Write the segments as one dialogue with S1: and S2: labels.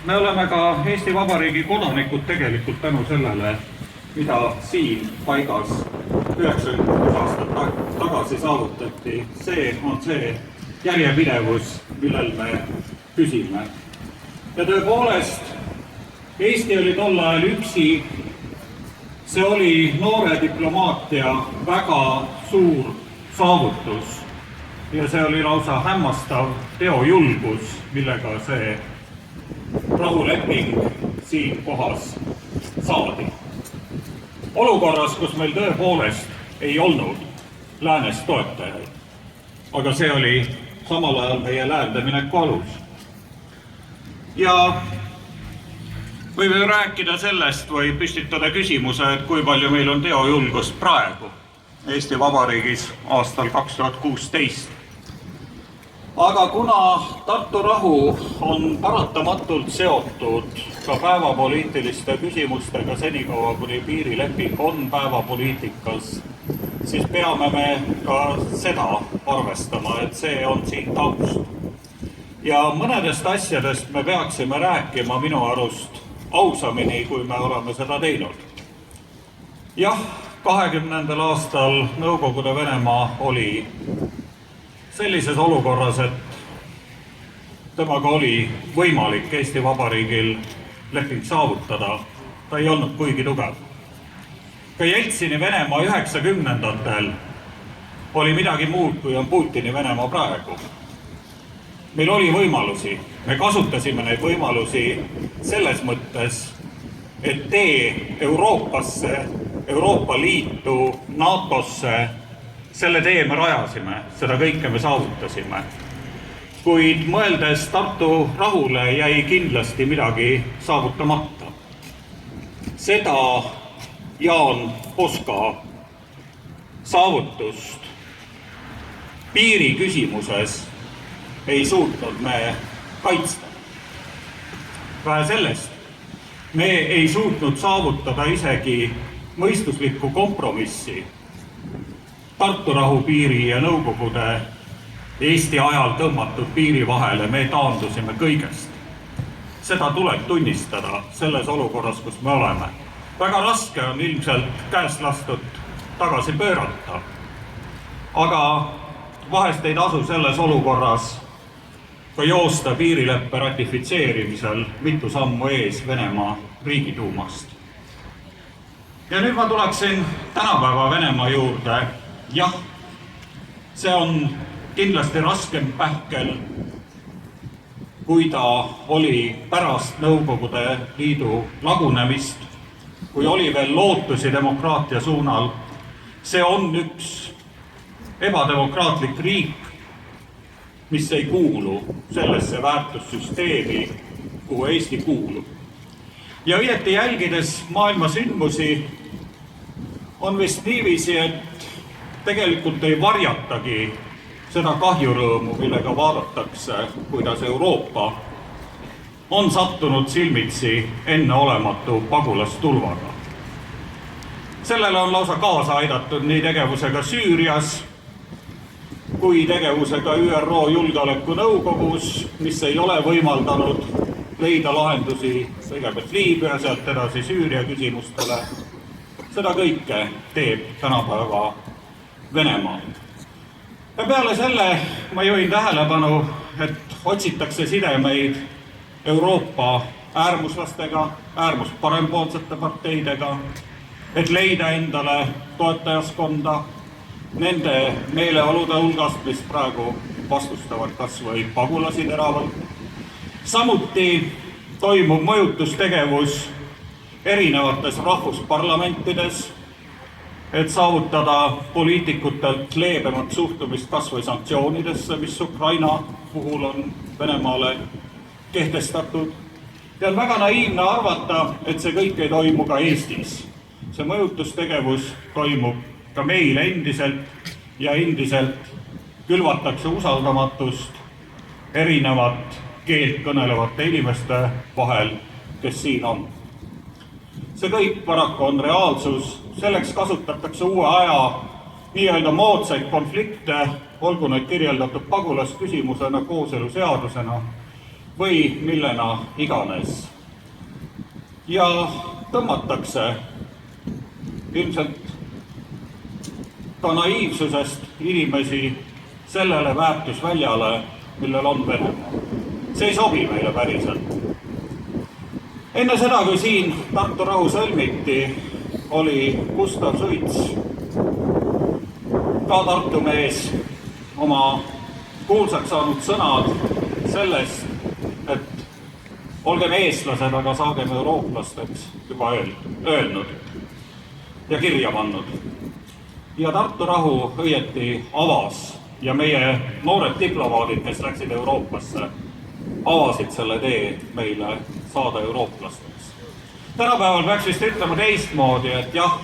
S1: Me oleme ka Eesti Vabariigi kodanikud tegelikult tänu sellele, mida siin paigas 96 aastat tagasi saavutati. See on see järjepidevus, millel me püsime. Ja tõepoolest, Eesti oli tol ajal üksi. See oli noore diplomaatia väga suur saavutus. Ja see oli lausa hämmastav teojulgus, millega see rahuleping siin kohas saadi. Olukorras, kus meil tõepoolest ei olnud läänes toetajaid, aga see oli samal ajal meie läände mineku alus. Ja võime rääkida sellest või püstitada küsimuse, et kui palju meil on teojulgust praegu Eesti Vabariigis aastal 2016. Aga kuna Tartu rahu on paratamatult seotud ka päevapoliitiliste küsimustega senikaua, kuni piirileping on päevapoliitikas, siis peame me ka seda arvestama, et see on siin taust. Ja mõnedest asjadest me peaksime rääkima minu arust ausamini, kui me oleme seda teinud. Jah, 20. aastal Nõukogude Venemaa oli sellises olukorras, et temaga oli võimalik Eesti Vabariigil leping saavutada, ta ei olnud kuigi tugev. Ka Jeltsini Venemaa 90-ndatel oli midagi muud, kui on Putini Venemaa praegu. Meil oli võimalusi, me kasutasime neid võimalusi selles mõttes, et tee Euroopasse, Euroopa Liitu, NATOsse, selle tee me rajasime, seda kõike me saavutasime. Kuid mõeldes Tartu rahule jäi kindlasti midagi saavutamata. Seda Jaan Poska saavutust piiri küsimuses ei suutnud me kaitsta. Vähe sellest, me ei suutnud saavutada isegi mõistuslikku kompromissi Tartu rahu piiri ja Nõukogude Eesti ajal tõmmatud piiri vahele. Me taandusime kõigest. Seda tuleb tunnistada selles olukorras, kus me oleme. Väga raske on ilmselt käest lastud tagasi pöörata. Aga vahest ei tasu selles olukorras ka joosta piirileppe ratifitseerimisel mitu sammu ees Venemaa riigiduumast. Ja nüüd ma tuleksin tänapäeva Venemaa juurde. Jah, see on kindlasti raskem pähkel, kui ta oli pärast Nõukogude Liidu lagunemist, kui oli veel lootusi demokraatia suunal. See on üks ebademokraatlik riik, mis ei kuulu sellesse väärtussüsteemi, kuhu Eesti kuulub. Ja õieti jälgides maailma sündmusi on vist niiviisi, et tegelikult ei varjatagi seda kahjurõõmu, millega vaadatakse, kuidas Euroopa on sattunud silmitsi enneolematu pagulastulvaga. Sellele on lausa kaasa aidatud nii tegevusega Süürias kui tegevusega ÜRO Julgeolekunõukogus, mis ei ole võimaldanud leida lahendusi kõigepealt Liibüa, sealt edasi Süüria küsimustele. Seda kõike teeb tänapäeva Venemaa. Ja peale selle ma juhin tähelepanu, et otsitakse sidemeid Euroopa äärmuslastega, äärmusparempoolsete parteidega, et leida endale toetajaskonda nende meeleolude hulgast, mis praegu vastustavad kas või pagulasi teravalt. Samuti toimub mõjutustegevus erinevates rahvusparlamentides, et saavutada poliitikutelt leebemat suhtumist kas või sanktsioonidesse, mis Ukraina puhul on Venemaale kehtestatud. Ja on väga naiivne arvata, et see kõik ei toimu ka Eestis. See mõjutustegevus toimub ka meil endiselt ja endiselt külvatakse usaldamatust erinevat keelt kõnelevate inimeste vahel, kes siin on. See kõik paraku on reaalsus, selleks kasutatakse uue aja nii-öelda moodsaid konflikte, olgu need kirjeldatud pagulasküsimusena, kooseluseadusena või millena iganes. Ja tõmmatakse ilmselt ka naiivsusest inimesi sellele väärtusväljale, millel on Venemaa. See ei sobi meile päriselt. Enne seda, kui siin Tartu rahu sõlmiti, oli Gustav Suits, ka Tartu mees, oma kuulsaks saanud sõnad sellest, et olgem eestlased, aga saagem eurooplasteks, juba öelnud ja kirja pannud. Ja Tartu rahu õieti avas ja meie noored diplomaadid, kes läksid Euroopasse, avasid selle tee meile saada eurooplasteks. Tänapäeval peaks vist ütlema teistmoodi, et jah,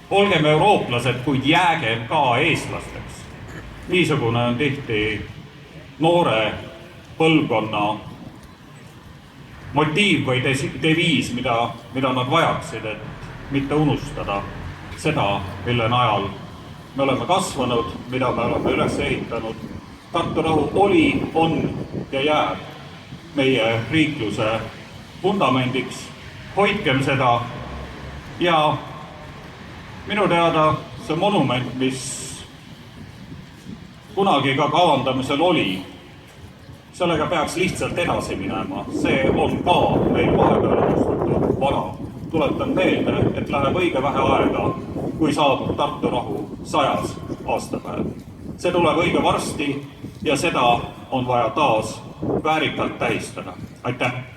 S1: olgem eurooplased, kuid jäägem ka eestlasteks. Niisugune on tihti noore põlvkonna motiiv või deviis, mida nad vajaksid, et mitte unustada seda, mille najal me oleme kasvanud, mida me oleme üles ehitanud. Tartu rahu oli, on ja jääb meie riikluse vundamendiks. Hoidkem seda ja minu teada see monument, mis kunagi ka kavandamisel oli, sellega peaks lihtsalt edasi minema. See on ka meil vahepeal unustatud vara. Tuletan meelde, et läheb õige vähe aega, kui saabub Tartu rahu 100. aastapäev. See tuleb õige varsti ja seda on vaja taas väärikalt tähistada. Aitäh!